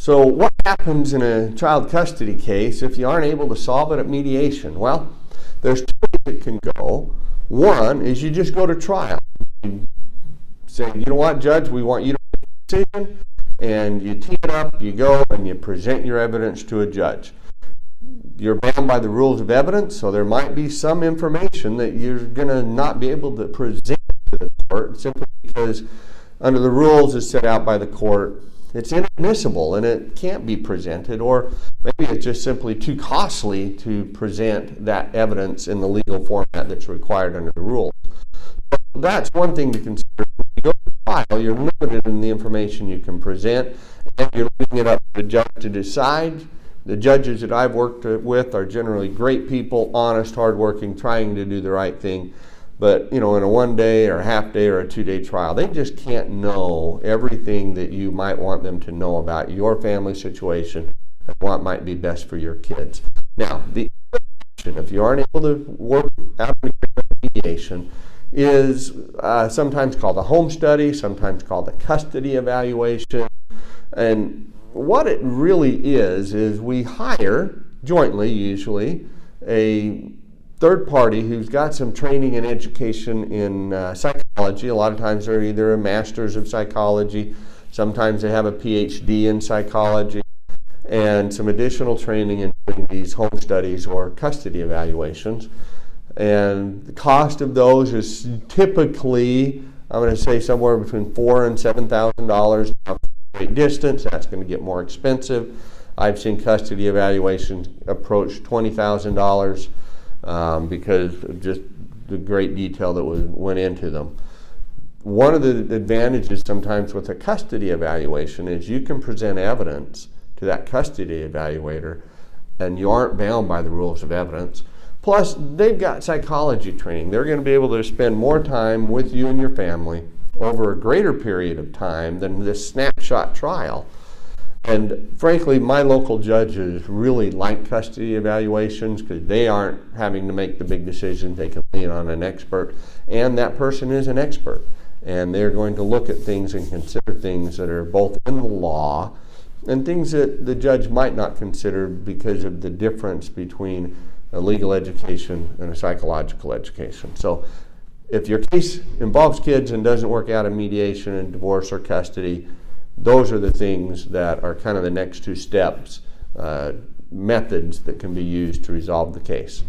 So what happens in a child custody case if you aren't able to solve it at mediation? Well, there's two ways it can go. One is you just go to trial. You say, you know what, Judge, we want you to make a decision, and you tee it up, you go, and you present your evidence to a judge. You're bound by the rules of evidence, so there might be some information that you're going to not be able to present to the court simply because under the rules as set out by the court, it's inadmissible and it can't be presented, or maybe it's just simply too costly to present that evidence in the legal format that's required under the rules. So that's one thing to consider. When you go to trial, you're limited in the information you can present, and you're leaving it up to the judge to decide. The judges that I've worked with are generally great people, honest, hardworking, trying to do the right thing. But, in a one-day or a half-day or a two-day trial, they just can't know everything that you might want them to know about your family situation and what might be best for your kids. Now, the option, if you aren't able to work out an mediation, is sometimes called a home study, sometimes called a custody evaluation. And what it really is we hire, jointly usually, a third party who's got some training and education in psychology. A lot of times they're either a master's of psychology, sometimes they have a PhD in psychology, and some additional training in doing these home studies or custody evaluations. And the cost of those is typically, I'm going to say, somewhere between $4,000 and $7,000. Now, great distance, that's going to get more expensive. I've seen custody evaluations approach $20,000. Because of just the great detail that went into them. One of the advantages sometimes with a custody evaluation is you can present evidence to that custody evaluator and you aren't bound by the rules of evidence. Plus, they've got psychology training. They're going to be able to spend more time with you and your family over a greater period of time than this snapshot trial. And frankly, my local judges really like custody evaluations because they aren't having to make the big decisions. They can lean on an expert, and that person is an expert. And they're going to look at things and consider things that are both in the law and things that the judge might not consider because of the difference between a legal education and a psychological education. So if your case involves kids and doesn't work out in mediation and divorce or custody, those are the things that are kind of the next two steps, methods that can be used to resolve the case.